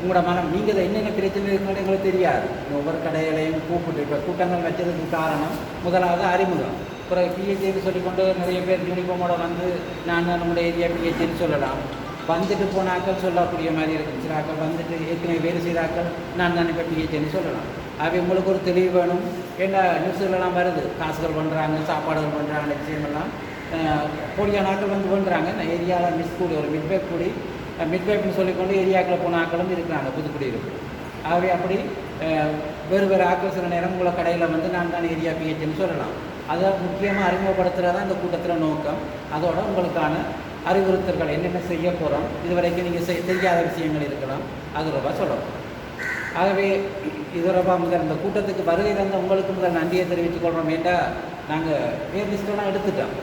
உங்களோட மனம் நீங்கள் என்னென்ன பிரச்சனை இருக்குன்னு எங்களுக்கு தெரியாது. ஒவ்வொரு கடைகளையும் கூப்பிட்டு இப்போ கூட்டங்கள் வச்சதுக்கு காரணம் முதலாவது அறிமுகம். அப்புறம் பிஹெச்டின்னு சொல்லிக்கொண்டு நிறைய பேர் யூனிஃபார்மோட வந்து நான் நம்முடைய ஏரியா பிஹெச்டின்னு சொல்லலாம். வந்துட்டு போனாக்கள் சொல்லக்கூடிய மாதிரி இருக்கும். சில ஆக்கள் வந்துட்டு ஏற்கனவே வேறு செய்தாக்கள் நான் தான் இப்போ பிஹெச்டின்னு சொல்லலாம். அவை உங்களுக்கு ஒரு தெளிவு வேணும். ஏன்னா நியூஸ்களெல்லாம் வருது, காசுகள் பண்ணுறாங்க, சாப்பாடுகள் பண்ணுறாங்க, விஷயமெல்லாம் போலியான ஆக்கள் வந்து பண்ணுறாங்க. இந்த ஏரியாவில் மிஸ் கூடி ஒரு மிட்வேப் கூடி மிட்வேப்னு சொல்லிக்கொண்டு ஏரியாக்களில் போன ஆக்களும் இருக்கிறாங்க புதுக்குடி இருக்கு. ஆகவே அப்படி வேறு வேறு ஆக்கள் சில நேரம் உங்களை கடையில் வந்து நான் தான் ஏரியா பிஹெச்டின்னு சொல்லலாம். அதை முக்கியமாக அறிமுகப்படுத்துகிறதா இந்த கூட்டத்தில் நோக்கம். அதோட உங்களுக்கான அறிவுறுத்தல்கள் என்னென்ன செய்ய போகிறோம், இதுவரைக்கும் நீங்கள் தெரியாத விஷயங்கள் இருக்கலாம், அது ரொம்ப சொல்லணும். ஆகவே இது ரொம்ப முதல் இந்த கூட்டத்துக்கு வருகை தந்த உங்களுக்கு முதல் நன்றியை தெரிவித்துக் கொள்கிறோம். ஏன்டா நாங்கள் பேர் லிஸ்ட்டெல்லாம் எடுத்துட்டோம்.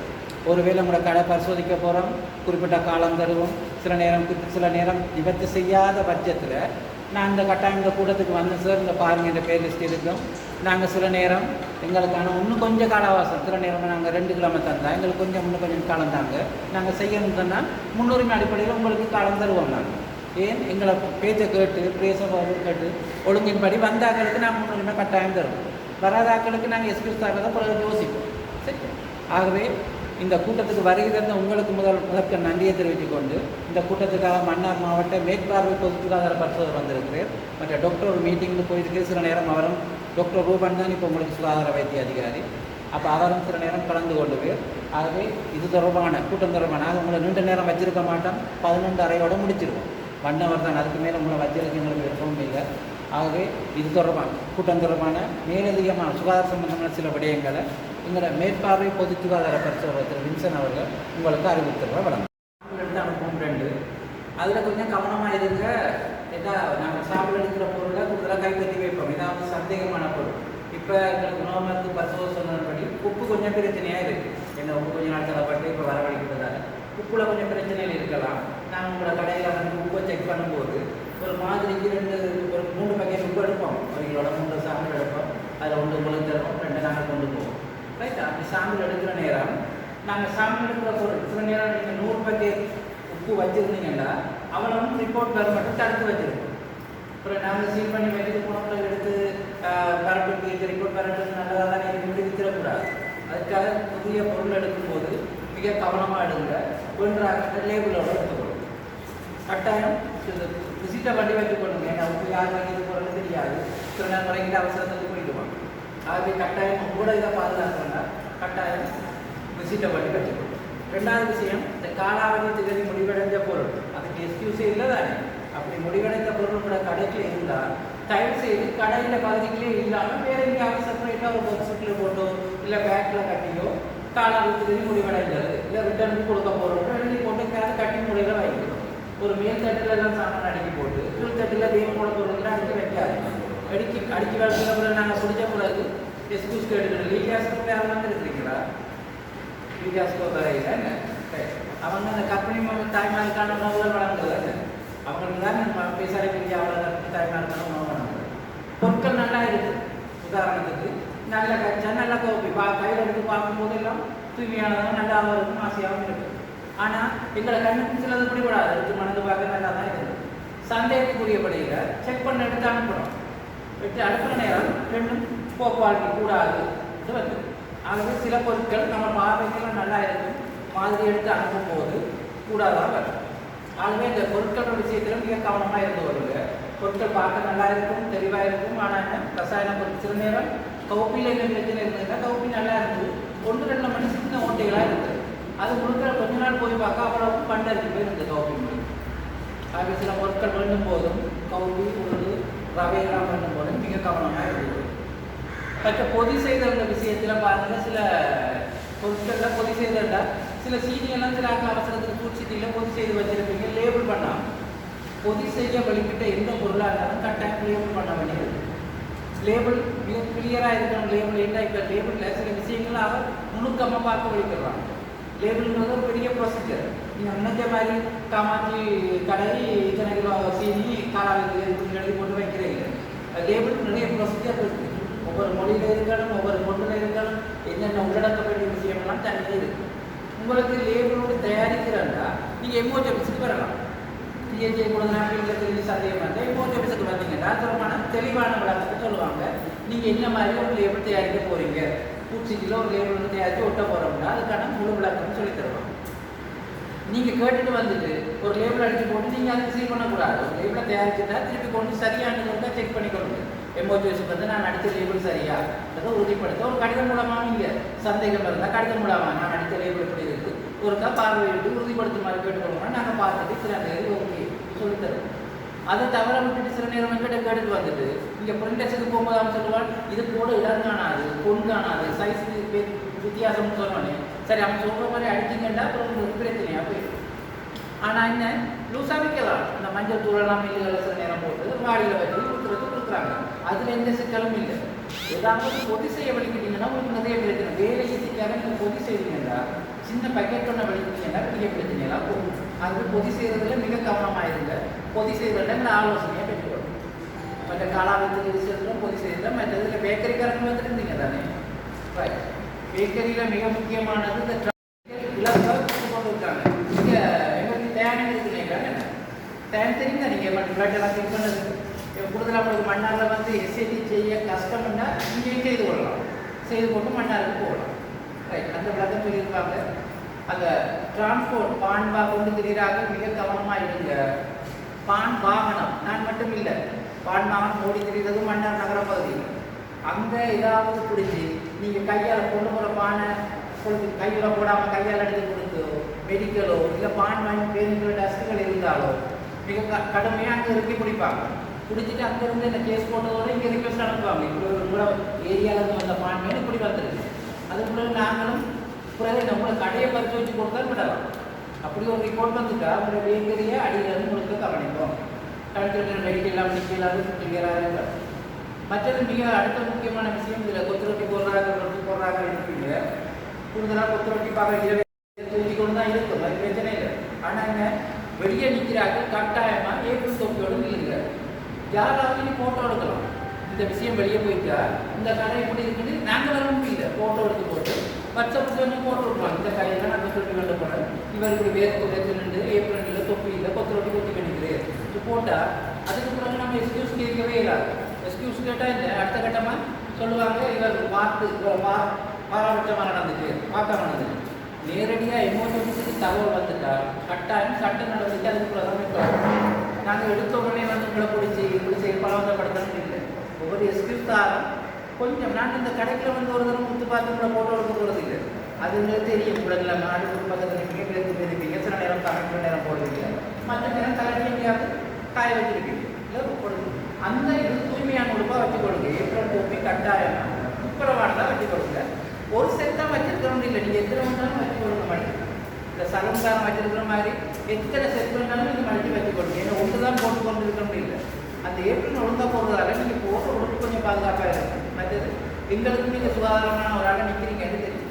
ஒருவேளை உங்களை கடை பரிசோதிக்க போகிறோம், குறிப்பிட்ட காலம் தருவோம். சில நேரம் விபத்து செய்யாத பட்சத்தில் நான் இந்த கட்டாயம் இந்த கூட்டத்துக்கு வந்து சார் இந்த பாருங்கள் இந்த பேர் லிஸ்ட் இருக்கும். நாங்கள் சில நேரம் எங்களுக்கான இன்னும் கொஞ்சம் காலவாசம், சில நேரம் நாங்கள் 2 கிழமை தந்தால் எங்களுக்கு இன்னும் கொஞ்சம் காலம் தாங்க நாங்கள் செய்யணும் தந்தால் முன்னுரிமை அடிப்படையில் உங்களுக்கு காலம் தருவோம். நாங்கள் ஏன் எங்களை பேச்சை கேட்டு கேட்டு ஒழுங்கின்படி வந்தாக்களுக்கு நாங்கள் முன்னுரிமை கட்டாயம் தருவோம். வராதாக்களுக்கு நாங்கள் எக்ஸ்கியூஸ் தரதை பிறகு யோசிப்போம். சரி, ஆகவே இந்த கூட்டத்துக்கு வருகை தந்த உங்களுக்கு முதற்க நன்றியை தெரிவித்துக் கொண்டு இந்த கூட்டத்துக்காக மன்னார் மாவட்ட மேற்பார்வை பொது சுகாதார பரிசோதனை வந்திருக்கிறேன். மற்ற டாக்டர் ஒரு மீட்டிங்கில் போயிருக்கு. சில நேரம் அவரும் டாக்டர் ரூபன் தான் இப்போ உங்களுக்கு சுகாதார வைத்திய அதிகாரி. அப்போ அவரும் சில நேரம் கலந்து கொண்டு போய் ஆகவே இது தொடர்பான கூட்டம் தொடர்பான உங்களை நீண்ட நேரம் வச்சிருக்க மாட்டோம். 11:30 முடிச்சிருவோம். 1 hour தான், அதுக்கு மேலே உங்களை வச்சிருக்க எங்களுக்கு விருப்பமும் இல்லை. ஆகவே இது தொடர்பான கூட்டம் தொடர்பான மேலதிகமான சுகாதார சம்பந்தமான சில விடயங்களை எங்களோட மேற்பார்வை பொது சுகாதார பரிசோதனை திரு வின்சன் அவர்கள் உங்களுக்கு அறிவித்தல்களை வழங்கும். எடுத்து அனுப்பும் 2 அதில் கொஞ்சம் கவனமாக இருங்க. ஏதாவது நாங்கள் சாப்பிட எடுக்கிற பொருளை கூடுதலாக கைப்பற்றி வைப்போம். ஏதாவது சந்தேகமான பொருள் இப்போ எங்களுக்கு உணவு பரிசோதனை சொன்னபடி உப்பு கொஞ்சம் பிரச்சனையாக இருக்குது. என்ன உப்பு கொஞ்சம் நாள் தரப்பட்டு இப்போ வரவழைக்கிறதால உப்புல கொஞ்சம் பிரச்சனைகள் இருக்கலாம். நாங்கள் உங்களோட கடையில் வந்து உப்பை செக் பண்ணும்போது ஒரு மாதிரிக்கு 3 பேக்கெட் உப்பு எடுப்போம். 1 கிலோட 3 சாம்பிள் எடுப்போம். அதில் 1 உங்களுக்கு தருவோம், 2 நாங்கள் கொண்டு போவோம். ரைட், அப்படி சாம்பிள் எடுக்கிற நேரம் நாங்கள் சாம்பிள் எடுக்கிற பொருள் சில நேரம் நீங்கள் 100 பேக்கெட் உப்பு வச்சுருந்தீங்கன்னா அவளும் ரிப்போர்ட் வர மட்டும் தடுத்து வச்சுருக்கோம். அப்புறம் நாங்கள் சீல் பண்ணி வச்சுட்டு போனவங்களை எடுத்து பரட்டு ரிப்போர்ட் பரட்டு நல்லதாக தான் நீங்கள் வித்திடக்கூடாது. அதுக்காக புதிய பொருள் எடுக்கும்போது மிக கவனமாக எடுங்க. ஒன்றாக லேபிளோட எடுத்துக்கொள்ளும். கட்டாயம் விசிட்டை வண்டி வைத்துக் கொள்ளுங்க. ஏன்னா உப்பு யார் வாங்கிட்டு போகிறது தெரியாது. சில நேரம் வரைக்கிட்டு அவசரத்துக்கு போயிடுவாங்க. ஆகவே கட்டாயம் கூட இதை பாதுகாக்கணும்னா கட்டாயம் விசிட்டை வண்டி வச்சுக்கொள்ளும். 2வது விஷயம், இந்த காலாவதி திகதி முடிவடைந்த பொருள் அதுக்கு எக்ஸ்கியூஸே இல்லை தானே. அப்படி முடிவடைந்த பொருள் கூட கடைக்கு இருந்தால் தயவு செய்து கடையில் பகுதிகளே இல்லாமல் வேறு எங்கேயாவது செப்பரேட்டாக ஒரு பாக்ஸில் போட்டோ இல்லை பேக்கில் கட்டியோ காலாவதி திகதி முடிவடைந்தது இல்லை ரிட்டர்னுக்கு கொடுக்க போகிறோம் எழுதி போட்டு எங்கேயாவது கட்டி முறையில் வைக்கணும். ஒரு மேல் தட்டில் எல்லாம் சாமான் அடுக்கி போட்டு கீழ் தட்டில் வேணும் போட பொருள்லாம் அடுக்கி வைக்காது. அடுக்கி வளர்க்கிற பிறகு நாங்கள் பிடிச்ச பிறகு எக்ஸ்கியூஸ் கேட்டுக்கிறோம். லீகாஸ்க்கு வேறு வந்து இருக்கிறீங்களா? லீகாஸ்கோ வரையில் என்ன அவங்க அந்த கம்பெனி தாய்மாருக்கான உணவுகள் வழங்குறது அவங்களுக்கு தான் பேசாத பெரிய அவ்வளோ தாய்மாருக்கான உணவு வழங்குறது. பொருட்கள் நல்லா இருக்குது. உதாரணத்துக்கு நல்ல கச்சா நல்ல கோப்பி கையில் எடுத்து பார்க்கும்போது எல்லாம் தூய்மையானதும் நல்லாவும் இருக்கும், ஆசையாகவும் இருக்குது. ஆனால் எங்களை கண்ணுக்கு சிலது பிடிபடாது. எடுத்து மணந்து பார்க்க நல்லா தான் இருக்குது. சந்தேகத்துக்குரியபடியில் செக் பண்ண எடுத்து அனுப்புகிறோம். எடுத்து அனுப்புகிற நேரம் 2ம் போக்குவரத்து கூடாது வந்து. ஆகவே சில பொருட்கள் நம்ம பார்வைக்கெல்லாம் நல்லா இருக்கும் மாதிரி எடுத்து அனுப்பும் போது கூடாதான் வரும். ஆகவே இந்த பொருட்களோட விஷயத்தில் மிக கவனமாக இருந்து வருங்க. பொருட்கள் பார்க்க நல்லா இருக்கும், தெளிவாக இருக்கும். ஆனால் என்ன ரசாயன பொருட்கள் சில நேரம் கவுப்பியில் என்ன பிரச்சனை இருந்ததுன்னா கவுப்பி நல்லா இருந்தது 1-2 மணி சின்ன ஓட்டைகளாக இருந்தது. அது முழுக்க கொஞ்ச நாள் போய் பார்க்க அவ்வளவு பண்டருக்கு போய் இருந்தது கவுப்பி மொழி. ஆகவே சில பொருட்கள் வேண்டும் போதும் கவுப்பி உருது ரவையெல்லாம் வேண்டும் போதும் மிக கவனமாக இருந்தது. மற்ற பொதி செய்தவங்க விஷயத்தில் பாருங்கள், சில பொருட்களில் பொதி செய்தா சில சீனியெல்லாம் சில அவசரத்துக்கு பூச்சிட்டியில் பொதி செய்து வச்சிருப்பீங்க. லேபிள் பண்ணால் பொதி செய்ய வழிகிட்ட எந்த பொருளாக இருந்தாலும் கட்டாயம் லேபிள் பண்ண வேண்டியது. லேபிள் மிக கிளியராக இருக்கணும். லேபிள் என்ன இப்போ லேபிளில் சில விஷயங்களை அவர் நுணுக்கமாக பார்க்க வலிக்கிறாங்க. லேபிள்ன்றது ஒரு பெரிய ப்ரொசீஜர். நீங்கள் நினைச்ச மாதிரி காமாட்சி கடை இத்தனை கிலோ சீனி காலாவதி எழுதி போட்டு வைக்கிறீங்க. லேபிள் நிறைய ப்ரொசீஜர் இருக்குது. ஒவ்வொரு மொழியில் இருந்தாலும் ஒவ்வொரு பொருளில் இருந்தாலும் என்னென்ன உள்ளடக்க வேண்டிய விஷயம்லாம் தனியாக இருக்குது. உங்களுக்கு லேபிளோடு தயாரிக்கிறாண்டா நீங்கள் எம்ஓஜி ஆஃபீஸுக்கு வரலாம். பிஹெச்ஏ கொடுத்தனா வீட்டில் தெரிஞ்சு சந்தேகம் வந்து போஸ்ட் ஆஃபீஸுக்கு வந்தீங்கன்னா தொடர்பான தெளிவான விளக்கத்தை சொல்லுவாங்க. நீங்கள் என்ன மாதிரி ஒரு லேபிள் தயாரிக்க போகிறீங்க, பூச்சிக்கில் ஒரு லேபிள் வந்து தயாரித்து ஒட்ட போகிறோம்னா அதுக்கான முழு விளக்கம் சொல்லி தருவாங்க. நீங்கள் கேட்டுட்டு வந்துட்டு ஒரு லேபிள் அடித்து போட்டு நீங்கள் அதை சீல் பண்ணக்கூடாது. ஒரு லேபிளை தயாரிச்சுட்டா திருப்பி கொண்டு சரியானது செக் பண்ணிக்கொள்ளுங்க. எமோஜிஸுக்கு வந்து நான் அடித்த லேபிள் சரியா அதை உறுதிப்படுத்த ஒரு கடிதம் மூலமாக நீங்கள் சந்தேகம் இருந்தால் கடிதம் மூலமாக நான் அடித்த லேபிள் எப்படி இருக்குது ஒருக்கா பார்வையிட்டு உறுதிப்படுத்துமாறு கேட்டுக்கொள்ளணும்னா நாங்கள் பார்த்துட்டு சில நேரம் ஓகே சொல்லித்தருவோம். அதை தவிர விட்டுட்டு சில நேரம் எங்கிட்ட கேட்டுட்டு வந்துட்டு இங்கே பிரிண்டர்ஸுக்கு போகும்போது அவன் சொல்லுவாள் இது கூட இடம் காணாது, பொன் காணாது, சைஸ் வித்தியாசம்னு சொன்னோன்னே சரி அவன் சொல்கிற மாதிரி அடிச்சிங்கன்னா அப்புறம் உங்களுக்கு பிரச்சனையாக போயிடும். ஆனால் என்ன லூஸாக விற்கலாம். இந்த மஞ்சள் தூளெல்லாம் மில்லுகளை சில நேரம் போட்டு வாடியில் வச்சு கொடுக்குறாங்க. அதில் எந்த சிக்கலும் இல்லை. ஏதாவது பொதி செய்ய வலிக்கிட்டீங்கன்னா உங்களுக்கு நிறைய பிரச்சனை. வேலை ஈஸிக்காக நீங்கள் பொதி செய்வீங்கன்னா சின்ன பக்கெட் ஒன்று வலிக்கிட்டீங்கன்னா பெரிய பிரச்சனையெல்லாம் போகும். அது பொதி செய்கிறதுல மிக கவனமாயிருங்க. பொதி செய்வதில் இந்த ஆலோசனையை பெற்றுக்கணும். மற்ற காலாவதி விஷயத்தில் பொதி செய்யறதுல மற்றதில் பேக்கரிக்காரங்க வந்துருந்தீங்க தானே. ரைட், பேக்கரியில் மிக முக்கியமானது இந்த இலக்கை கொண்டு இருக்காங்க. இங்கே எங்களுக்கு தேன் இருக்குல்லைங்க, தேன் தெரியுங்க. நீங்கள் பிளட்டெல்லாம் செக் பண்ணது கூடுதலாக உங்களுக்கு மன்னாரில் வந்து எஸ்ஐடி செய்ய கஷ்டம்னா இங்கேயும் செய்து கொள்ளலாம். செய்து கொண்டு மன்னாருக்கு போகலாம். ரைட், அந்த விளக்கம் சொல்லியிருப்பாங்க. அந்த டிரான்ஸ்போர்ட் பான்பா கொண்டு திடீராக மிக கவனமாக இருங்க. பான் வாகனம் நான் மட்டும் இல்லை, பான் வாகனம் ஓடி திரிகிறது மன்னார் நகர பகுதியில். அங்கே ஏதாவது பிடிச்சி நீங்கள் கையால் கொண்டு போகிற பானை கொடுத்து கையில் போடாமல் கையால் எடுத்து கொடுத்தோ மெடிக்கலோ இல்லை பான் வாங்கி பேருந்துகள் டஸ்ட்டுகள் இருந்தாலோ மிக கடுமையாக அங்கே இறுக்கி பிடிப்பாங்க. பிடிச்சிட்டு அங்கேருந்து இந்த கேஸ் போட்டதோட இங்கே ரிக்வெஸ்ட் அனுப்புவாங்க. இவ்வளோ ஏரியாவில் வந்த பான் மேலே இப்படி வந்துருக்கு. அதுக்குள்ள நாங்களும் பிறகு நம்மளை கடையை பறித்து வச்சு கொடுத்தா விடலாம். அப்படி ஒரு ரிப்போர்ட் வந்துட்டா உங்களை பேக்கரியை அடியிலிருந்து கொடுத்து கவனிப்போம். கடைசியில் மெடிக்கெல்லாம் நிற்கலாது கிளியராக. மற்றது மிக அடுத்த முக்கியமான விஷயம் இதில் கொத்து ரொட்டி போடுறாங்க இருப்பீங்க. கூடுதலாக கொத்து ரொட்டி பார்க்க தூக்கி கொண்டு தான் இருக்கும், அது பிரச்சனை இல்லை. ஆனால் என்ன வெளியே நிற்கிறாங்க கட்டாயமாக ஏப்ரல் தொப்பியோடு இல்லைங்க. யாராவது நீ ஃபோட்டோ எடுக்கலாம். இந்த விஷயம் வெளியே போயிட்டா இந்த கடை எப்படி இருக்குது நாங்கள் வர முடியல. ஃபோட்டோ எடுத்து போட்டு வாட்ஸ்அப்பில் வந்து ஃபோட்டோ விட்டுருவாங்க. இந்த கடையில் நான் கொத்து ரொட்டி கொண்டு போகிறேன், இவருக்கு வேறு நின்று ஏப்ரல் இல்லை தொப்பி இல்லை கொத்து ரொட்டி கொத்தி பண்ணிக்கிறேன் இது போட்டால் அதுக்கு பிறகு நம்ம எக்ஸ்கியூஸ் கேட்கவே இல்லாது. எக்ஸ்கியூஸ் கேட்டால் இந்த அடுத்த கட்டமாக சொல்லுவாங்க இவர் பாராபட்சமாக நடந்துட்டு பார்க்க நடந்துட்டு. நேரடியாக எமோஜிஸுக்கு தகவல் வந்துட்டால் கட்டாயம் சட்ட நடவடிக்கை அதுக்கு பிரதமர். நாங்கள் எடுத்த உடனே வந்து உங்களை பிடிச்சி பலவந்தப்படுத்தணும் இல்லை. ஒவ்வொரு எக்ஸ்கியூஸ் தாரம் கொஞ்சம் நாங்கள் இந்த கடைக்கில் வந்து ஒரு தரம் முத்து பார்த்து உங்களை ஃபோட்டோ எடுக்க போகிறது இல்லை. அது உங்களுக்கு தெரியும். உங்களை நாடு பக்கத்தில் நீங்கள் பேருக்கு போயிருப்பீங்க. சில நேரம் தமிழ் நேரம் போடுவீங்க, மற்ற நேரம் தலைவலி எங்கேயாவது காய வச்சுருப்பீங்க. இல்லை அந்த இது தூய்மையான உடுப்பாக வச்சு கொடுங்க. ஏப்ரல் தொப்பி கட்டாயமாக துப்புரவானதாக வச்சு கொடுங்க. ஒரு செட் தான் வச்சிருக்கிறோம் இல்லை, நீங்கள் எத்தனை வேணாலும் வச்சு கொடுக்க மாட்டேங்க. இந்த சலங்காரம் வச்சிருக்கிற மாதிரி எத்தனை செட் வேணாலும் நீங்கள் மடித்து வச்சு கொடுங்க. ஏன்னா ஒன்று தான் போட்டு கொண்டு இருக்கணும் இல்லை. அந்த ஏப்ரல் ஒழுங்காக போடுறதால நீங்கள் போடுற உடம்பு கொஞ்சம் பாதுகாப்பாக இருக்கும். மற்றது எங்களுக்கு நீங்கள் சுகாதாரமான ஒரு ஆளாக நிற்கிறீங்கன்னு தெரியும்.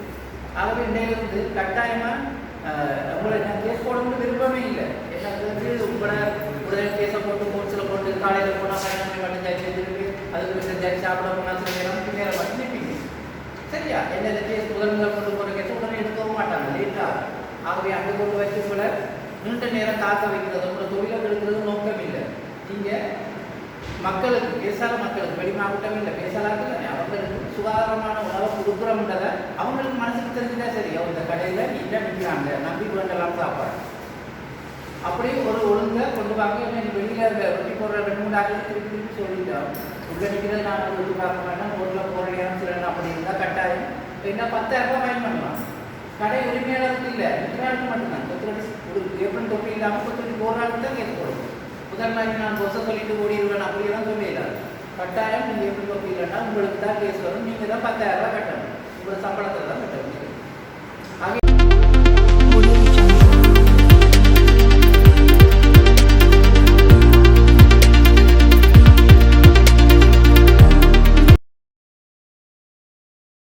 ஆகவே இன்றையிலிருந்து கட்டாயமாக உங்களை நான் கேஸ் போடணும்னு விருப்பமே இல்லை. ஏன்னா உங்களை உடனே கேஸை போட்டு கோர்ட்ஸில் போட்டு காலையில் போனால் பயணம் மட்டும் ஜாய் செஞ்சுருக்கு, அதுக்கு ஜாய் சாப்பிட போனால் சில நேரம் பின்னேற மட்டும் நிற்பீங்க. சரியா? எந்த கேஸ் முதல் கொண்டு போகிற கேஸ் உடனே எடுக்கவும் மாட்டாங்க, லேட்டாக. ஆகவே அங்கே கொண்டு வச்சு உங்களை நீண்ட நேரம் காக்க வைக்கிறது உங்களை தொழிலை எடுக்கிறது நோக்கம் இல்லை. நீங்கள் மக்களுக்கு பேசாத மக்களுக்கு வெளி மாவட்டம் இல்லை பேசலாது அவங்களுக்கு சுகாதாரமான உணவை கொடுக்குறோம்ன்றதை அவங்களுக்கு மனசுக்கு தெரிஞ்சுட்டா சரி. அவங்க இந்த கடையில் இல்லை நிற்கிறாங்க, நம்பி வேண்டலாம் சாப்பாடு அப்படி ஒரு ஒழுங்கை கொண்டு வாங்க. என்ன வெளியில் ரொட்டி போடுற 2-3 ஆட்கள் திருப்பி சொல்லிட்டோம். உள்ள நிற்கிறது நான் ரொட்டி பார்க்க மாட்டேன், ரோட்டில் போகிற நேரம் சிலன்னு அப்படி இருந்தால் கட்டாயம் என்ன 10,000 ரூபாய் ஃபைன் பண்ணலாம். கடை உரிமையாளருக்கு இல்லை, நிற்கிறாளுக்கு மட்டும்தான். கொத்து ஏப்ரல் தொப்பி இல்லாமல் கொத்து போடுறாளுக்கு தான் கேட்டு போடுவோம். முதல் மாதிரி நான் கொசை சொல்லிட்டு ஓடிடுவேன் அப்படியெல்லாம் சொல்லிடலாம். கட்டாயம் நீங்கள் எப்படி தொப்பி இல்லைன்னா உங்களுக்கு தான் கேஸ் வரும். நீங்கள் தான் 10,000 ரூபாய் கட்டணும். உங்களோட சம்பளத்தில் தான் கட்டணும்.